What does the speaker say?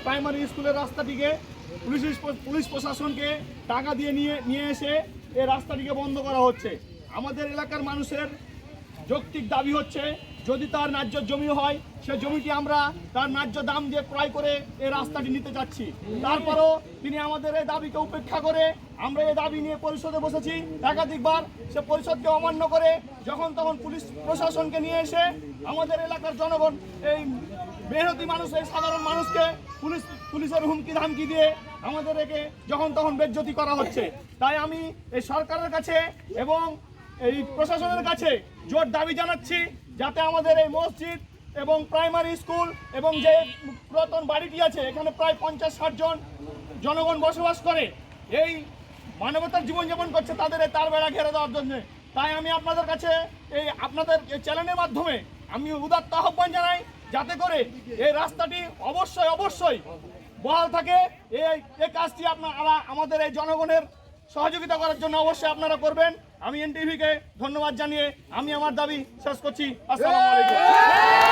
Primary স্কুলের রাস্তাটিকে police প্রশাসনকে টাকা দিয়ে নিয়ে এসে এই রাস্তাটিকে বন্ধ করা হচ্ছে। আমাদের এলাকার মানুষের যৌক্তিক দাবি হচ্ছে, যদি তার ন্যায্য জমি হয় সে জমিটি আমরা তার ন্যায্য দাম দিয়ে ক্রয় করে এই রাস্তাটি নিতে যাচ্ছি। তারপরও তিনি আমাদের এই দাবিকে উপেক্ষা করে আমরা এই দাবি নিয়ে পরিষদে বসেছি একাধিকবার। সে পরিষদকে অমান্য করে যখন তখন পুলিশ প্রশাসনকে নিয়ে এসে আমাদের এলাকার জনগণ, এই মেহনতি মানুষ, এই সাধারণ মানুষকে পুলিশের হুমকি ধামকি দিয়ে আমাদের একে যখন তখন বেজ্জতি করা হচ্ছে। তাই আমি এই সরকারের কাছে এবং এই প্রশাসনের কাছে জোর দাবি জানাচ্ছি, যাতে আমাদের এই মসজিদ এবং প্রাইমারি স্কুল এবং যে পুরাতন বাড়িটি আছে, এখানে প্রায় 50-60 জন জনগণ বসবাস করে, এই মানবতার জীবনযাপন করছে, তাদের এই তার বেড়া ঘেরে দেওয়ার জন্য। তাই আমি আপনাদের কাছে আপনাদের চ্যানেলের মাধ্যমে আমি উদাত্ত আহ্বান জানাই, যাতে করে এই রাস্তাটি অবশ্যই বহাল থাকে। এই কাজটি আপনারা আমাদের এই জনগণের সহযোগিতা করার জন্য অবশ্যই আপনারা করবেন। আমি এনটিভিকে ধন্যবাদ জানিয়ে আমি আমার দাবি শেষ করছি। আসসালামু আলাইকুম।